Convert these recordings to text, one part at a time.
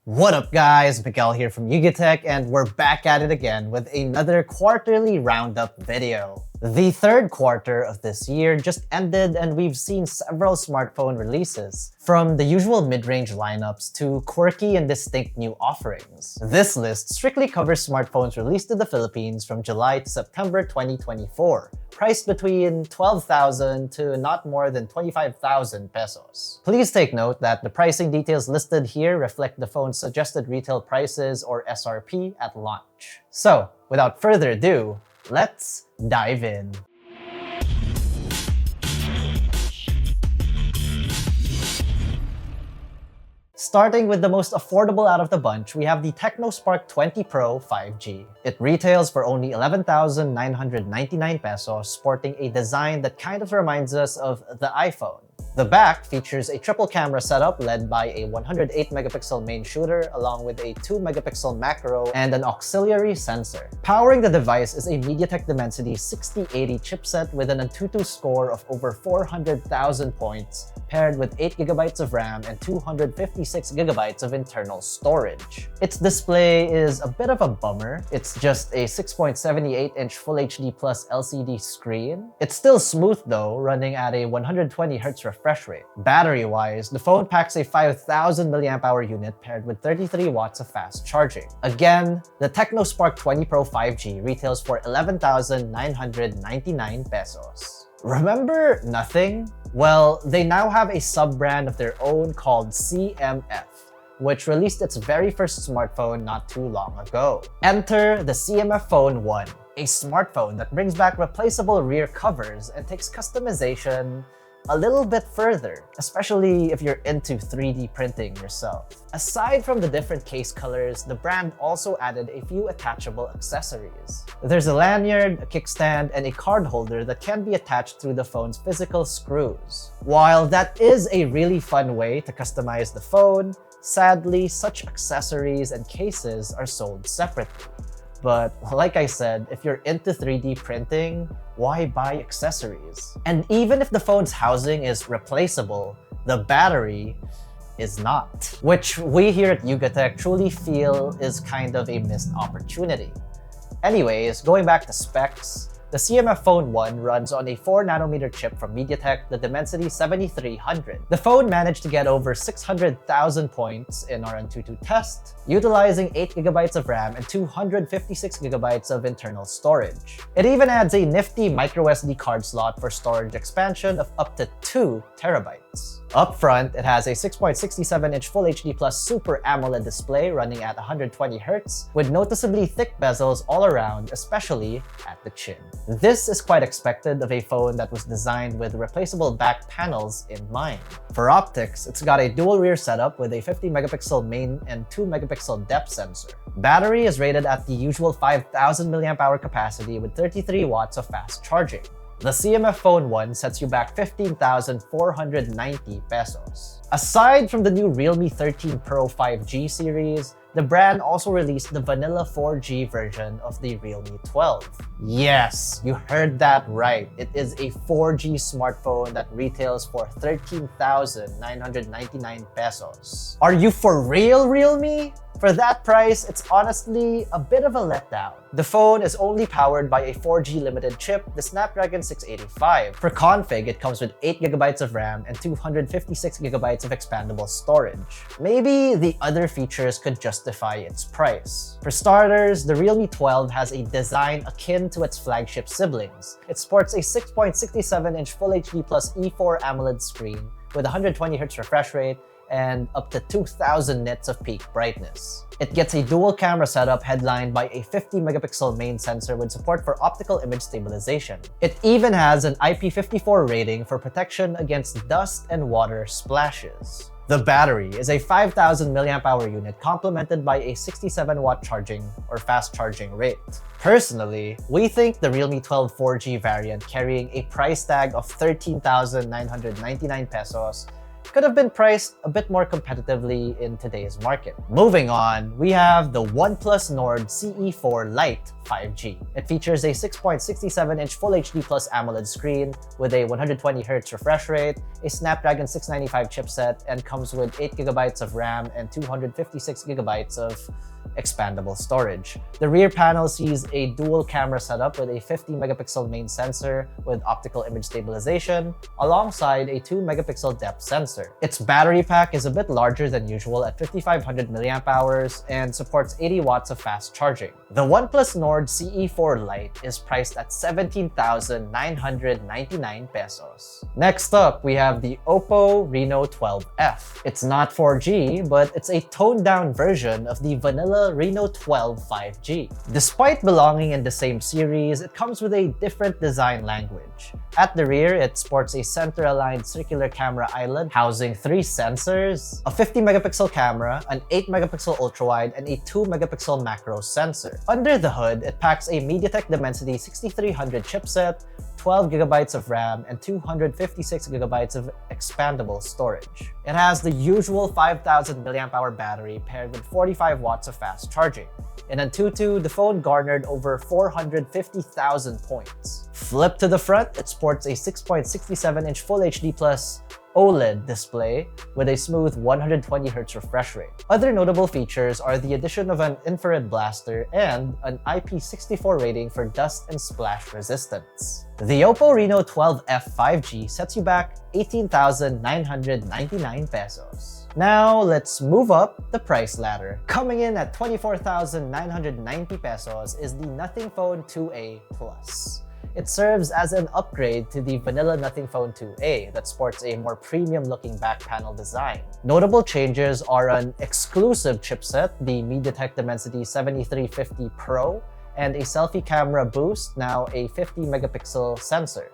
What up guys, Miguel here from Tech, and we're back at it again with another quarterly roundup video. The third quarter of this year just ended and we've seen several smartphone releases, from the usual mid-range lineups to quirky and distinct new offerings. This list strictly covers smartphones released in the Philippines from July to September 2024, priced between 12,000 to not more than 25,000 pesos. Please take note that the pricing details listed here reflect the phone's suggested retail prices or SRP at launch. So, without further ado, let's dive in. Starting with the most affordable out of the bunch, we have the TECNO Spark 20 Pro 5G. It retails for only 11,999 pesos, sporting a design that kind of reminds us of the iPhone. The back features a triple camera setup led by a 108-megapixel main shooter along with a 2-megapixel macro and an auxiliary sensor. Powering the device is a MediaTek Dimensity 6080 chipset with an Antutu score of over 400,000 points, paired with 8GB of RAM and 256GB of internal storage. Its display is a bit of a bummer. It's just a 6.78-inch Full HD Plus LCD screen. It's still smooth though, running at a 120Hz refresh rate. Battery-wise, the phone packs a 5,000 mAh unit paired with 33 watts of fast charging. Again, the TECNO Spark 20 Pro 5G retails for 11,999 pesos. Remember nothing? Well, they now have a sub-brand of their own called CMF, which released its very first smartphone not too long ago. Enter the CMF Phone 1, a smartphone that brings back replaceable rear covers and takes customization a little bit further, especially if you're into 3D printing yourself. Aside from the different case colors, the brand also added a few attachable accessories. There's a lanyard, a kickstand, and a card holder that can be attached through the phone's physical screws. While that is a really fun way to customize the phone, sadly, such accessories and cases are sold separately. But like I said, if you're into 3D printing, why buy accessories? And even if the phone's housing is replaceable, the battery is not. Which we here at Tech truly feel is kind of a missed opportunity. Anyways, going back to specs, the CMF Phone 1 runs on a 4nm chip from MediaTek, the Dimensity 7300. The phone managed to get over 600,000 points in our Antutu test, utilizing 8GB of RAM and 256GB of internal storage. It even adds a nifty microSD card slot for storage expansion of up to 2 terabytes. Up front, it has a 6.67-inch Full HD Plus Super AMOLED display running at 120Hz, with noticeably thick bezels all around, especially at the chin. This is quite expected of a phone that was designed with replaceable back panels in mind. For optics, it's got a dual rear setup with a 50-megapixel main and 2-megapixel depth sensor. Battery is rated at the usual 5,000 mAh capacity with 33 watts of fast charging. The CMF Phone 1 sets you back 15,490 pesos. Aside from the new Realme 13 Pro 5G series, the brand also released the vanilla 4G version of the Realme 12. Yes, you heard that right. It is a 4G smartphone that retails for 13,999 pesos. Are you for real, Realme? For that price, it's honestly a bit of a letdown. The phone is only powered by a 4G limited chip, the Snapdragon 685. For config, it comes with 8GB of RAM and 256GB of expandable storage. Maybe the other features could justify its price. For starters, the Realme 12 has a design akin to its flagship siblings. It sports a 6.67-inch Full HD Plus E4 AMOLED screen with 120Hz refresh rate and up to 2,000 nits of peak brightness. It gets a dual camera setup headlined by a 50-megapixel main sensor with support for optical image stabilization. It even has an IP54 rating for protection against dust and water splashes. The battery is a 5,000 mAh unit complemented by a 67-watt charging or fast charging rate. Personally, we think the Realme 12 4G variant carrying a price tag of 13,999 pesos could have been priced a bit more competitively in today's market. Moving on, we have the OnePlus Nord CE4 Lite 5G. It features a 6.67-inch Full HD Plus AMOLED screen with a 120Hz refresh rate, a Snapdragon 695 chipset, and comes with 8GB of RAM and 256GB of expandable storage. The rear panel sees a dual camera setup with a 50-megapixel main sensor with optical image stabilization, alongside a 2-megapixel depth sensor. Its battery pack is a bit larger than usual at 5500 mAh and supports 80 watts of fast charging. The OnePlus Nord CE4 Lite is priced at 17,999 pesos. Next up, we have the OPPO Reno12 F. It's not 4G, but it's a toned-down version of the vanilla Reno12 5G. Despite belonging in the same series, it comes with a different design language. At the rear, it sports a center-aligned circular camera island housing 3 sensors, a 50-megapixel camera, an 8-megapixel ultrawide, and a 2-megapixel macro sensor. Under the hood, it packs a MediaTek Dimensity 6300 chipset, 12GB of RAM, and 256GB of expandable storage. It has the usual 5000 mAh battery paired with 45 watts of fast charging. In Antutu, the phone garnered over 450,000 points. Flip to the front, it sports a 6.67-inch Full HD Plus OLED display with a smooth 120Hz refresh rate. Other notable features are the addition of an infrared blaster and an IP64 rating for dust and splash resistance. The OPPO Reno12 F 5G sets you back 18,999 pesos. Now, let's move up the price ladder. Coming in at 24,990 pesos is the Nothing Phone 2A Plus. It serves as an upgrade to the vanilla Nothing Phone 2A that sports a more premium-looking back panel design. Notable changes are an exclusive chipset, the MediaTek Dimensity 7350 Pro, and a selfie camera boost, now a 50-megapixel sensor.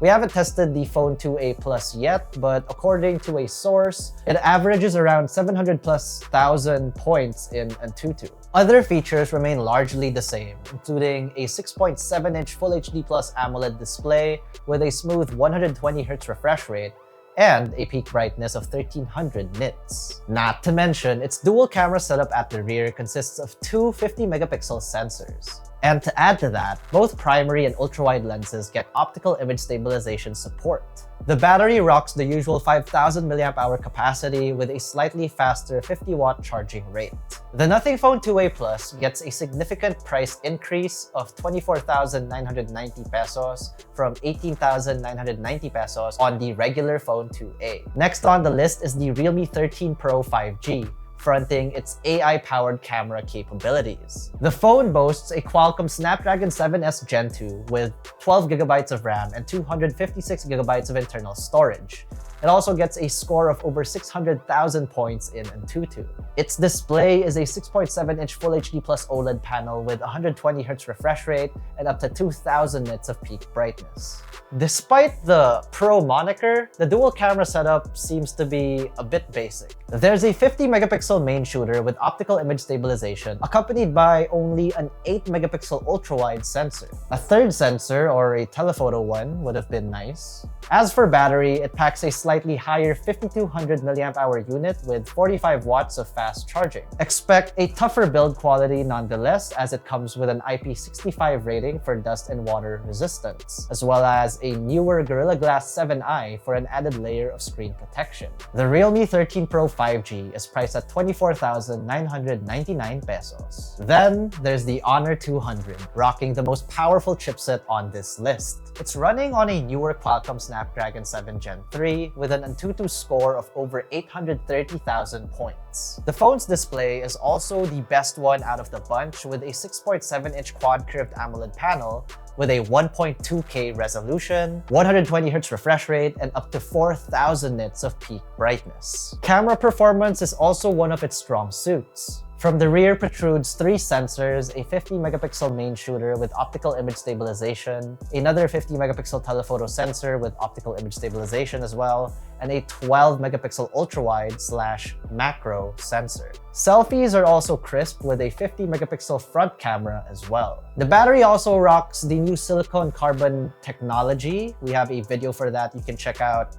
We haven't tested the Phone 2A Plus yet, but according to a source, it averages around 700,000+ points in Antutu. Other features remain largely the same, including a 6.7-inch Full HD Plus AMOLED display with a smooth 120Hz refresh rate and a peak brightness of 1300 nits. Not to mention, its dual camera setup at the rear consists of 2 50-megapixel sensors. And to add to that, both primary and ultra-wide lenses get optical image stabilization support. The battery rocks the usual 5000 mAh capacity with a slightly faster 50-watt charging rate. The Nothing Phone 2A Plus gets a significant price increase of 24,990 pesos from 18,990 pesos on the regular Phone 2A. Next on the list is the Realme 13 Pro 5G, fronting its AI-powered camera capabilities. The phone boasts a Qualcomm Snapdragon 7S Gen 2 with 12GB of RAM and 256GB of internal storage. It also gets a score of over 600,000 points in Antutu. Its display is a 6.7-inch Full HD Plus OLED panel with 120Hz refresh rate and up to 2000 nits of peak brightness. Despite the Pro moniker, the dual camera setup seems to be a bit basic. There's a 50-megapixel main shooter with optical image stabilization, accompanied by only an 8-megapixel ultra-wide sensor. A third sensor, or a telephoto one, would have been nice. As for battery, it packs a slightly higher 5200 mAh unit with 45 watts of fast charging. Expect a tougher build quality nonetheless, as it comes with an IP65 rating for dust and water resistance, as well as a newer Gorilla Glass 7i for an added layer of screen protection. The Realme 13 Pro 5G is priced at 24,999 pesos. Then, there's the Honor 200, rocking the most powerful chipset on this list. It's running on a newer Qualcomm Snapdragon 7 Gen 3 with an Antutu score of over 830,000 points. The phone's display is also the best one out of the bunch with a 6.7-inch quad-curved AMOLED panel with a 1.2K resolution, 120Hz refresh rate, and up to 4000 nits of peak brightness. Camera performance is also one of its strong suits. From the rear protrudes 3 sensors, a 50-megapixel main shooter with optical image stabilization, another 50-megapixel telephoto sensor with optical image stabilization as well, and a 12-megapixel ultra-wide/macro sensor. Selfies are also crisp with a 50-megapixel front camera as well. The battery also rocks the new silicon carbon technology. We have a video for that you can check out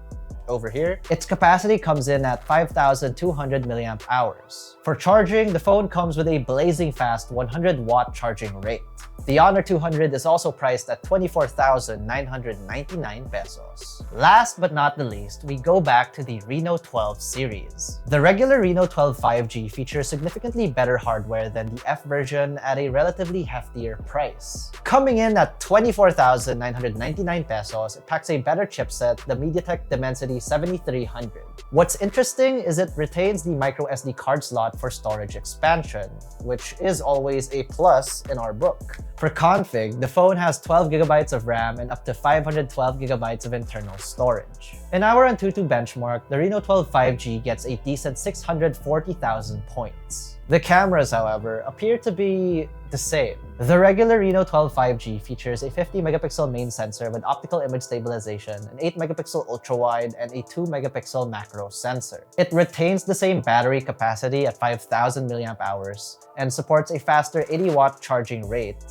over here, its capacity comes in at 5,200 milliamp hours. For charging, the phone comes with a blazing fast 100-watt charging rate. The Honor 200 is also priced at 24,999 pesos. Last but not the least, we go back to the Reno12 series. The regular Reno12 5G features significantly better hardware than the F version at a relatively heftier price. Coming in at 24,999 pesos, it packs a better chipset, the MediaTek Dimensity 7300. What's interesting is it retains the microSD card slot for storage expansion, which is always a plus in our book. For config, the phone has 12GB of RAM and up to 512GB of internal storage. In our Antutu benchmark, the Reno12 5G gets a decent 640,000 points. The cameras, however, appear to be the same. The regular Reno12 5G features a 50-megapixel main sensor with optical image stabilization, an 8-megapixel ultra-wide, and a 2-megapixel macro sensor. It retains the same battery capacity at 5,000 milliamp hours and supports a faster 80-watt charging rate,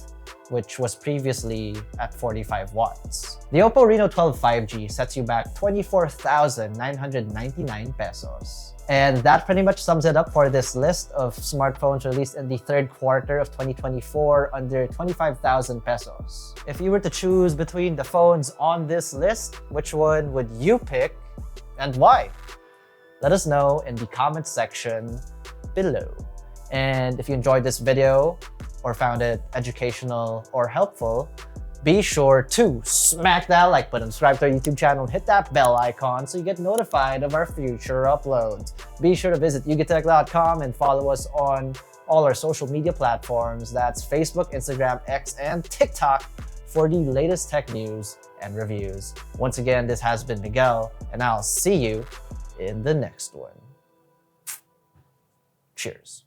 which was previously at 45 watts. The OPPO Reno12 5G sets you back 24,999 pesos. And that pretty much sums it up for this list of smartphones released in the third quarter of 2024 under 25,000 pesos. If you were to choose between the phones on this list, which one would you pick and why? Let us know in the comments section below. And if you enjoyed this video or found it educational or helpful, be sure to smack that like button, subscribe to our YouTube channel, and hit that bell icon so you get notified of our future uploads. Be sure to visit yugatech.com and follow us on all our social media platforms. That's Facebook, Instagram, X, and TikTok for the latest tech news and reviews. Once again, this has been Miguel, and I'll see you in the next one. Cheers.